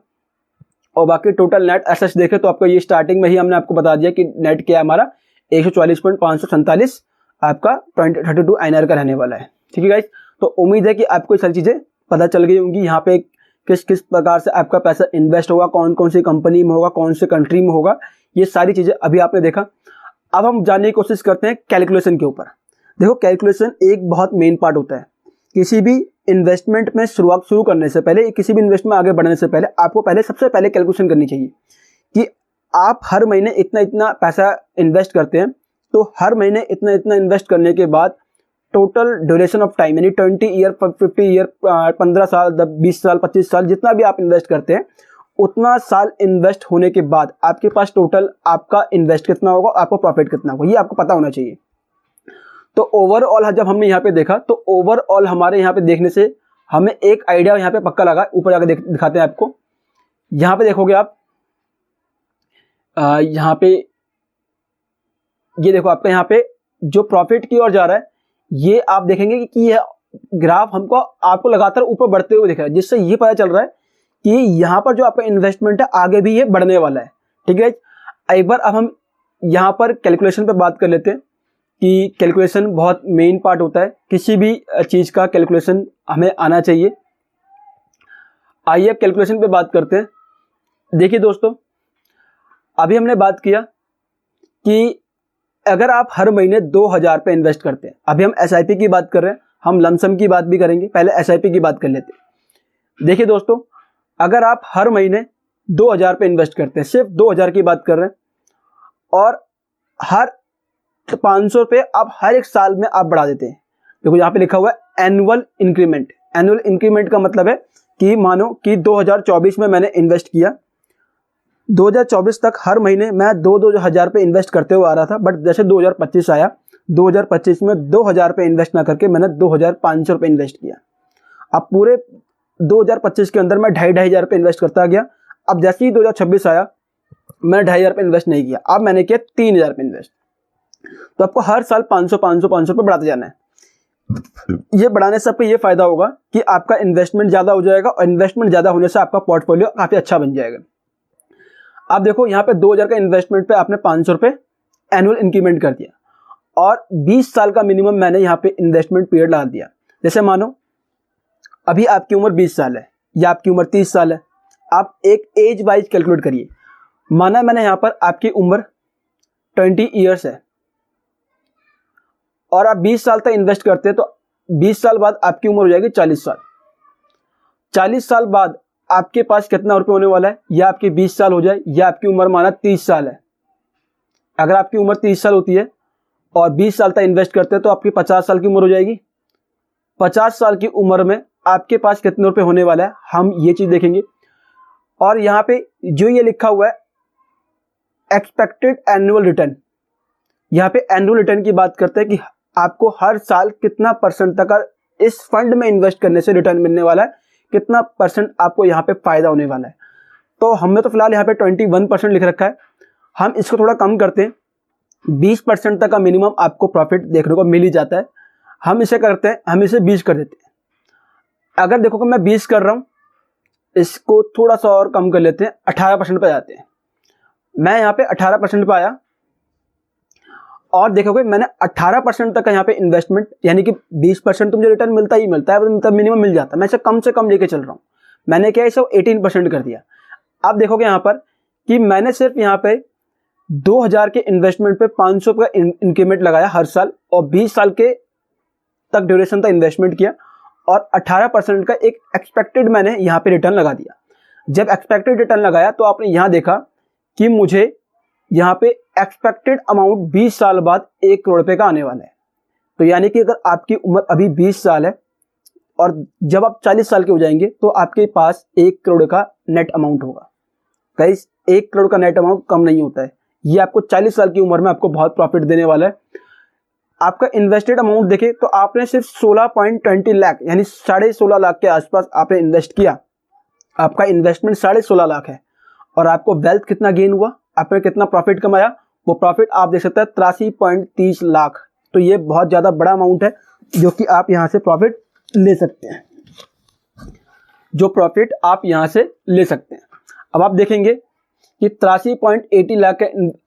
Speaker 1: और बाकी टोटल नेट एसेट्स देखें तो आपका ये स्टार्टिंग में ही हमने आपको बता दिया कि नेट क्या है हमारा 144.547 आपका 32 INR का रहने वाला है। ठीक है गाइस, तो उम्मीद है कि आपको ये सारी चीज़ें पता चल गई होंगी। यहाँ पे किस किस प्रकार से आपका पैसा इन्वेस्ट होगा, कौन कौन सी कंपनी में होगा, कौन से कंट्री में होगा, ये सारी चीज़ें अभी आपने देखा। अब हम जानने की कोशिश करते हैं कैलकुलेशन के ऊपर। देखो, कैलकुलेशन एक बहुत मेन पार्ट होता है। किसी भी इन्वेस्टमेंट में शुरू करने से पहले, किसी भी इन्वेस्टमेंट में आगे बढ़ने से पहले आपको सबसे पहले कैलकुलेशन करनी चाहिए कि आप हर महीने इतना इतना पैसा इन्वेस्ट करते हैं, तो हर महीने इतना इतना इन्वेस्ट करने के बाद टोटल ड्यूरेशन ऑफ टाइम यानी 20 ईयर 50 ईयर 15 साल 20 साल 25 साल जितना भी आप इन्वेस्ट करते हैं, उतना साल इन्वेस्ट होने के बाद आपके पास टोटल आपका इन्वेस्ट कितना होगा, आपको प्रॉफिट कितना होगा, ये आपको पता होना चाहिए। तो ओवरऑल जब हमने यहाँ पे देखा तो ओवरऑल हमारे यहाँ पे देखने से हमें एक आइडिया यहाँ पे पक्का लगा। ऊपर जाकर दिखाते हैं आपको। यहाँ पे देखोगे आप, यहाँ पे ये देखो आपका यहाँ पे जो प्रॉफिट की ओर जा रहा है, ये आप देखेंगे कि यह ग्राफ हमको आपको लगातार ऊपर बढ़ते हुए दिख रहा है, जिससे ये पता चल रहा है कि यहाँ पर जो आपका इन्वेस्टमेंट है आगे भी ये बढ़ने वाला है। ठीक है, एक बार अब हम यहाँ पर कैलकुलेशन पे बात कर लेते हैं कि कैलकुलेशन बहुत मेन पार्ट होता है, किसी भी चीज़ का कैलकुलेशन हमें आना चाहिए। आइए अब कैलकुलेशन पे बात करते हैं। देखिए दोस्तों, अभी हमने बात किया कि अगर आप हर महीने 2000 पे इन्वेस्ट करते हैं, अभी हम SIP की बात कर रहे हैं, हम लमसम की बात भी करेंगे, पहले SIP की बात कर लेते हैं। देखिए दोस्तों, अगर आप हर महीने 2000 पे इन्वेस्ट करते हैं, सिर्फ 2000 की बात कर रहे हैं, और हर 500 रुपये आप हर एक साल में आप बढ़ा देते हैं। देखो यहाँ पे लिखा हुआ है एनुअल इंक्रीमेंट। एनुअल इंक्रीमेंट का मतलब है कि मानो कि 2024 में मैंने इन्वेस्ट किया, 2024 तक हर महीने मैं 2-2 हज़ार पे इन्वेस्ट करते हुए आ रहा था, बट जैसे 2025 आया, 2025 में 2000 पे इन्वेस्ट ना करके मैंने 2500 रुपये इन्वेस्ट किया। अब पूरे 2025 के अंदर मैं 2,500 पे इन्वेस्ट करता गया। अब जैसे ही 2026 आया, मैंने 2,500 पे इन्वेस्ट नहीं किया, अब मैंने किया 3,000 पे इन्वेस्ट। तो आपको हर साल 500 पे बढ़ाते जाना है। ये बढ़ाने से आपको ये फायदा होगा कि आपका इन्वेस्टमेंट ज़्यादा हो जाएगा, और इन्वेस्टमेंट ज़्यादा होने से आपका पोर्टफोलियो काफ़ी अच्छा बन जाएगा। आप देखो यहाँ पे 2000 का इन्वेस्टमेंट पे आपने 500 रुपये एनुअल इंक्रीमेंट कर दिया, और 20 साल का मिनिमम मैंने यहाँ पे इन्वेस्टमेंट पीरियड लगा दिया। जैसे मानो अभी आपकी उम्र 20 साल है या आपकी उम्र 30 साल है, आप एक एज वाइज कैलकुलेट करिए। माना मैंने यहाँ पर आपकी उम्र 20 ईयर्स है और आप 20 साल तक इन्वेस्ट करते हैं, तो 20 साल बाद आपकी उम्र हो जाएगी 40 साल। 40 साल बाद आपके पास कितना रुपये होने वाला है, या आपकी 20 साल हो जाए, या आपकी उम्र माना 30 साल है। अगर आपकी उम्र 30 साल होती है और 20 साल तक इन्वेस्ट करते हैं, तो आपकी 50 साल की उम्र हो जाएगी। 50 साल की उम्र में आपके पास कितने रुपये होने वाला है, हम ये चीज़ देखेंगे। और यहाँ पे जो ये लिखा हुआ है एक्सपेक्टेड एनुअल रिटर्न, यहाँ पे एनुअल रिटर्न की बात करते हैं कि आपको हर साल कितना परसेंट तक इस फंड में इन्वेस्ट करने से रिटर्न मिलने वाला है, कितना परसेंट आपको यहाँ पे फायदा होने वाला है। तो हमने तो फिलहाल यहाँ पे 21% लिख रखा है, हम इसको थोड़ा कम करते हैं। 20% तक का मिनिमम आपको प्रॉफिट देखने को मिल ही जाता है। हम इसे करते हैं, हम इसे 20 कर देते हैं। अगर देखो कि मैं 20 कर रहा हूँ, इसको थोड़ा सा और कम कर लेते हैं, 18% पे जाते हैं। मैं यहाँ पे 18% पे आया, और देखोगे मैंने 18% तक का यहाँ पे इन्वेस्टमेंट, यानी कि 20% तो मुझे रिटर्न मिलता ही मिलता है, तब मिनिमम मिल जाता है। मैं इसे कम से कम लेके चल रहा हूँ। मैंने क्या इसे 18% कर दिया। आप देखोगे यहाँ पर कि मैंने सिर्फ यहाँ पे 2000 के इन्वेस्टमेंट पे 500 का इंक्रीमेंट लगाया हर साल, और 20 साल के तक ड्यूरेशन तक इन्वेस्टमेंट किया, और 18% का एक एक्सपेक्टेड मैंने यहाँ पे रिटर्न लगा दिया। जब एक्सपेक्टेड रिटर्न लगाया तो आपने यहाँ देखा कि मुझे यहाँ पे एक्सपेक्टेड अमाउंट 20 साल बाद 1 करोड़ रुपए का आने वाला है। तो यानी कि अगर आपकी उम्र अभी 20 साल है और जब आप 40 साल के हो जाएंगे, तो आपके पास 1 करोड़ का नेट अमाउंट होगा। गाइस, 1 करोड़ का नेट अमाउंट कम नहीं होता है। ये आपको 40 साल की उम्र में आपको बहुत प्रॉफिट देने वाला है। आपका इन्वेस्टेड अमाउंट देखे तो आपने सिर्फ 16.20 लाख यानी 16.5 लाख के आसपास आपने इन्वेस्ट किया। आपका इन्वेस्टमेंट 16.5 लाख है, और आपको वेल्थ कितना गेन हुआ, आपने कितना प्रॉफिट कमाया, वो प्रॉफिट आप देख सकते हैं 83.30 लाख। तो ये बहुत ज़्यादा बड़ा अमाउंट है जो कि आप यहाँ से प्रॉफिट ले सकते हैं, जो प्रॉफिट आप यहाँ से ले सकते हैं। अब आप देखेंगे कि 83.80 लाख का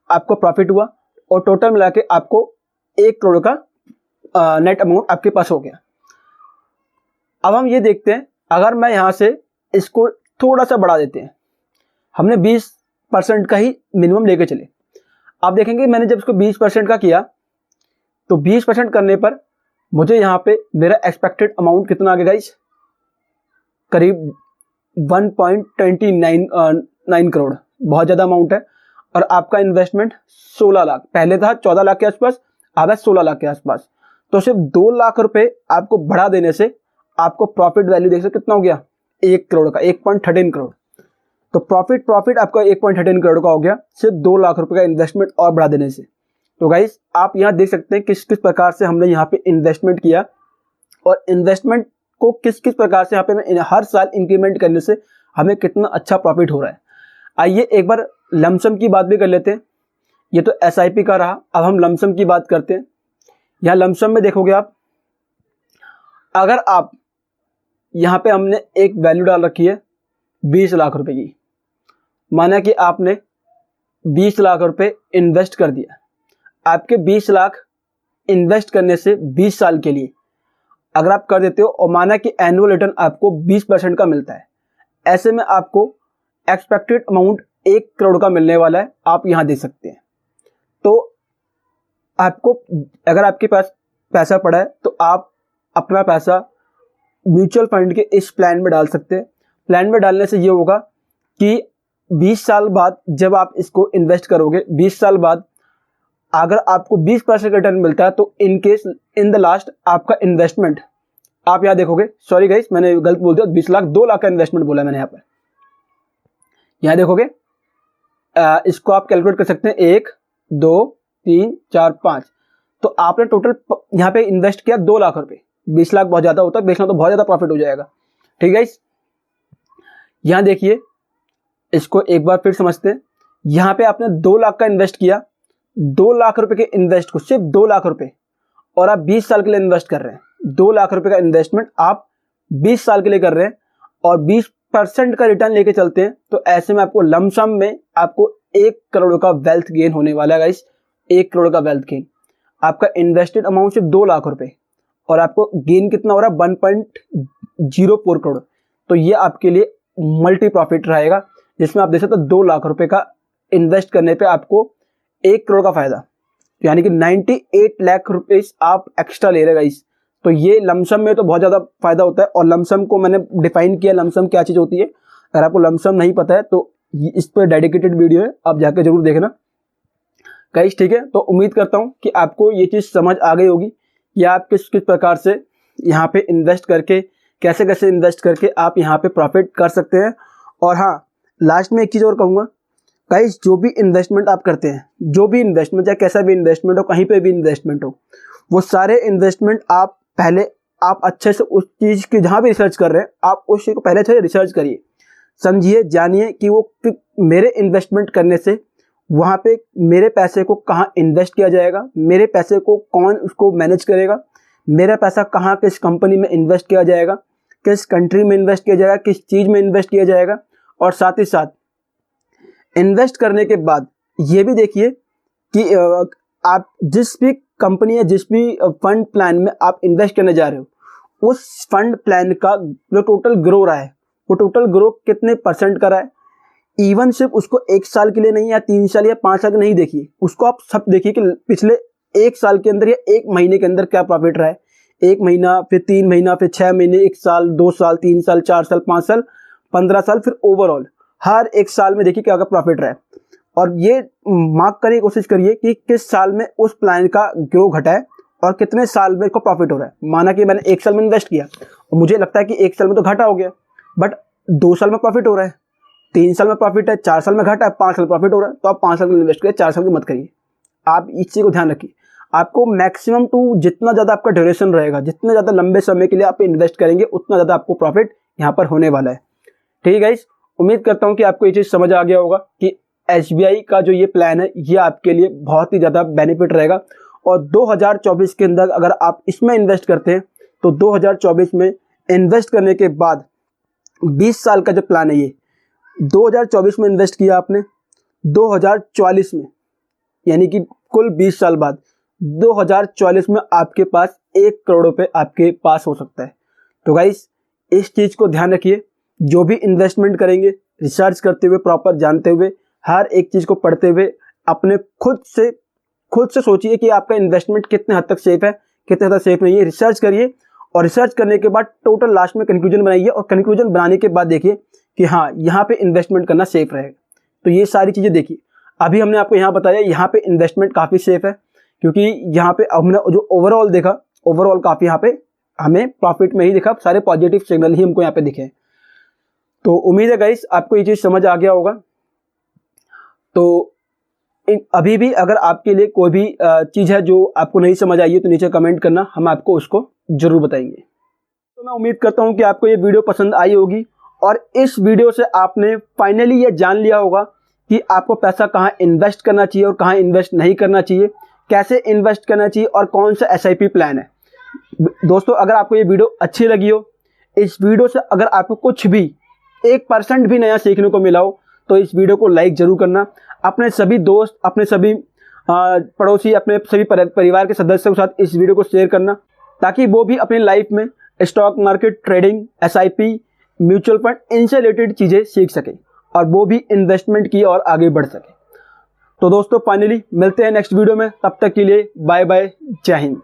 Speaker 1: आपको प्रॉफिट हुआ, और टोटल मिला के आपको 1 करोड़ का नेट अमाउंट आपके पास हो गया। अब हम ये देखते हैं, अगर मैं यहाँ से इसको थोड़ा सा बढ़ा देते हैं, हमने 20% का ही मिनिमम लेके चले। आप देखेंगे मैंने जब इसको 20% का किया, तो 20% करने पर मुझे यहाँ पे मेरा एक्सपेक्टेड अमाउंट कितना आ गया गाइस, करीब 1.29 करोड़। बहुत ज़्यादा अमाउंट है। और आपका इन्वेस्टमेंट 16 लाख, पहले था 14 लाख के आसपास, अब है 16 लाख के आसपास। तो सिर्फ 2 लाख रुपए आपको बढ़ा देने से आपको प्रॉफिट वैल्यू देख सकते कितना हो गया, 1 करोड़ का, 1.13 करोड़। तो प्रॉफिट आपका 1.13 करोड़ का हो गया सिर्फ 2 लाख रुपए का इन्वेस्टमेंट और बढ़ा देने से। तो गाइस, आप यहाँ देख सकते हैं किस किस प्रकार से हमने यहाँ पे इन्वेस्टमेंट किया, और इन्वेस्टमेंट को किस किस प्रकार से यहाँ पे हर साल इंक्रीमेंट करने से हमें कितना अच्छा प्रॉफिट हो रहा है। आइए एक बार लमसम की बात भी कर लेते हैं। ये तो SIP का रहा, अब हम लमसम की बात करते हैं। यहाँ लमसम में देखोगे आप, अगर आप यहाँ पे हमने एक वैल्यू डाल रखी है 20 लाख रुपए की, माना कि आपने 20 लाख रुपए इन्वेस्ट कर दिया। आपके 20 लाख इन्वेस्ट करने से 20 साल के लिए अगर आप कर देते हो और माना कि एनुअल रिटर्न आपको 20% का मिलता है, ऐसे में आपको एक्सपेक्टेड अमाउंट 1 करोड़ का मिलने वाला है, आप यहाँ दे सकते हैं। तो आपको अगर आपके पास पैसा पड़ा है तो आप अपना पैसा म्यूचुअल फंड के इस प्लान में डाल सकते हैं। प्लान में डालने से ये होगा कि 20 साल बाद जब आप इसको इन्वेस्ट करोगे, 20 साल बाद अगर आपको 20% रिटर्न मिलता है तो in case in the last आपका इन्वेस्टमेंट आप यहाँ देखोगे, सॉरी गाइस मैंने गलत बोल दिया, 20 लाख 2 लाख का इन्वेस्टमेंट बोला मैंने यहाँ पर। यहाँ देखोगे इसको आप कैलकुलेट कर सकते हैं 1 2 3 4 5, तो आपने टोटल यहाँ पे इन्वेस्ट किया 2 लाख रुपए। 20 लाख बहुत ज़्यादा होता है, 20 लाख तो बहुत ज़्यादा प्रॉफिट हो जाएगा। ठीक है, यहाँ देखिए इसको एक बार फिर समझते हैं। यहाँ पे आपने 2 लाख का इन्वेस्ट किया, 2 लाख रुपए के इन्वेस्ट को सिर्फ 2 लाख रुपए, और आप 20 साल के लिए इन्वेस्ट कर रहे हैं। 2 लाख रुपए का इन्वेस्टमेंट आप 20 साल के लिए कर रहे हैं और 20% का रिटर्न लेके चलते हैं, तो ऐसे में आपको लमसम में आपको 1 करोड़ का वेल्थ गेन होने वाला है गाइस। 1 करोड़ का वेल्थ गेन, आपका इन्वेस्टेड अमाउंट सिर्फ 2 लाख रुपए और आपको गेन कितना हो रहा है 1.04 करोड़। तो ये आपके लिए मल्टी प्रॉफिट रहेगा, जिसमें आप देख सकते हो 2 लाख रुपए का इन्वेस्ट करने पे आपको 1 करोड़ का फायदा, यानी कि 98 लाख रुपए आप एक्स्ट्रा ले रहे गाइस। तो ये लमसम में तो बहुत ज़्यादा फायदा होता है। और लमसम को मैंने डिफाइन किया, लमसम क्या चीज़ होती है। अगर आपको लमसम नहीं पता है तो इस पर डेडिकेटेड वीडियो है, आप जाकर जरूर देखना गाइस। ठीक है, तो उम्मीद करता हूँ कि आपको ये चीज़ समझ आ गई होगी कि आप किस किस प्रकार से यहाँ पे इन्वेस्ट करके, कैसे कैसे इन्वेस्ट करके आप यहाँ पे प्रॉफिट कर सकते हैं। और हाँ, लास्ट में एक चीज़ और कहूँगा गाइस, जो भी इन्वेस्टमेंट आप करते हैं, जो भी इन्वेस्टमेंट, चाहे कैसा भी इन्वेस्टमेंट हो, कहीं पे भी इन्वेस्टमेंट हो, वो सारे इन्वेस्टमेंट आप पहले आप अच्छे से उस चीज़ की जहाँ भी रिसर्च कर रहे हैं, आप उस चीज़ को पहले से रिसर्च करिए, समझिए, जानिए कि वो मेरे इन्वेस्टमेंट करने से वहाँ पे मेरे पैसे को कहाँ इन्वेस्ट किया जाएगा, मेरे पैसे को कौन उसको मैनेज करेगा, मेरा पैसा कहाँ किस कंपनी में इन्वेस्ट किया जाएगा, किस कंट्री में इन्वेस्ट किया जाएगा, किस चीज़ में इन्वेस्ट किया जाएगा। और साथ ही साथ इन्वेस्ट करने के बाद ये भी देखिए कि आप जिस भी कंपनी या जिस भी फंड प्लान में आप इन्वेस्ट करने जा रहे हो, उस फंड प्लान का जो टोटल ग्रो रहा है, वो टोटल ग्रो कितने % का रहा है। इवन सिर्फ उसको 1 साल के लिए नहीं, या 3 साल या 5 साल के नहीं देखिए, उसको आप सब देखिए कि पिछले 1 साल के अंदर या 1 महीने के अंदर क्या प्रॉफिट रहा है। 1 महीना, फिर 3 महीना, फिर 6 महीने, 1 साल, 2 साल, 3 साल, 4 साल, 5 साल, 15 साल, फिर ओवरऑल हर 1 साल में देखिए क्या क्या प्रॉफिट रहा है। और ये मार्क करने की कोशिश करिए कि किस साल में उस प्लान का ग्रो घटा है और कितने साल में इसको प्रॉफिट हो रहा है। माना कि मैंने 1 साल में इन्वेस्ट किया और मुझे लगता है कि 1 साल में तो घाटा हो गया, बट 2 साल में प्रॉफिट हो रहा है, 3 साल में प्रॉफिट है, 4 साल में घाटा है, 5 साल में प्रॉफिट हो रहा है, तो आप 5 साल में इन्वेस्ट करिए, 4 साल की मत करिए। आप इस चीज़ को ध्यान रखिए। आपको मैक्सिमम टू जितना ज़्यादा आपका ड्यूरेशन रहेगा, जितने ज़्यादा लंबे समय के लिए आप इन्वेस्ट करेंगे, उतना ज़्यादा आपको प्रॉफिट यहाँ पर होने वाला है। ठीक है गाइस, उम्मीद करता हूँ कि आपको ये चीज़ समझ आ गया होगा कि SBI का जो ये प्लान है ये आपके लिए बहुत ही ज़्यादा बेनिफिट रहेगा। और 2024 के अंदर अगर आप इसमें इन्वेस्ट करते हैं तो 2024 में इन्वेस्ट करने के बाद 20 साल का जो प्लान है, ये 2024 में इन्वेस्ट किया आपने, 2044 में, यानी कि कुल 20 साल बाद 2044 में आपके पास 1 करोड़ रुपये आपके पास हो सकता है। तो गाइस, इस चीज़ को ध्यान रखिए। जो भी इन्वेस्टमेंट करेंगे, रिसर्च करते हुए, प्रॉपर जानते हुए, हर एक चीज़ को पढ़ते हुए, अपने खुद से सोचिए कि आपका इन्वेस्टमेंट कितने हद तक सेफ है, कितने हद तक सेफ नहीं है। रिसर्च करिए और रिसर्च करने के बाद टोटल लास्ट में कंक्लूजन बनाइए, और कंक्लूजन बनाने के बाद देखिए कि हाँ, यहाँ पे इन्वेस्टमेंट करना सेफ रहेगा। तो ये सारी चीज़ें देखिए। अभी हमने आपको यहाँ बताया यहाँ पे इन्वेस्टमेंट काफ़ी सेफ है, क्योंकि यहाँ पे हमने जो ओवरऑल देखा, ओवरऑल काफ़ी यहाँ पे हमें प्रॉफिट में ही दिखा, सारे पॉजिटिव सिग्नल ही हमको यहाँ पे दिखे। तो उम्मीद है गाइस आपको ये चीज़ समझ आ गया होगा। तो अभी भी अगर आपके लिए कोई भी चीज़ है जो आपको नहीं समझ आई है तो नीचे कमेंट करना, हम आपको उसको ज़रूर बताएंगे। तो मैं उम्मीद करता हूँ कि आपको ये वीडियो पसंद आई होगी, और इस वीडियो से आपने फाइनली ये जान लिया होगा कि आपको पैसा कहाँ इन्वेस्ट करना चाहिए और कहाँ इन्वेस्ट नहीं करना चाहिए, कैसे इन्वेस्ट करना चाहिए और कौन सा SIP प्लान है। दोस्तों, अगर आपको ये वीडियो अच्छी लगी हो, इस वीडियो से अगर आपको कुछ भी 1% भी नया सीखने को मिला हो, तो इस वीडियो को लाइक जरूर करना। अपने सभी दोस्त, अपने सभी पड़ोसी, अपने सभी परिवार के सदस्यों के साथ इस वीडियो को शेयर करना, ताकि वो भी अपनी लाइफ में stock market, trading, SIP, mutual fund, इनसे रिलेटेड चीज़ें सीख सके और वो भी इन्वेस्टमेंट की और आगे बढ़ सके। तो दोस्तों फाइनली मिलते हैं नेक्स्ट वीडियो में, तब तक के लिए बाय बाय, जय हिंद।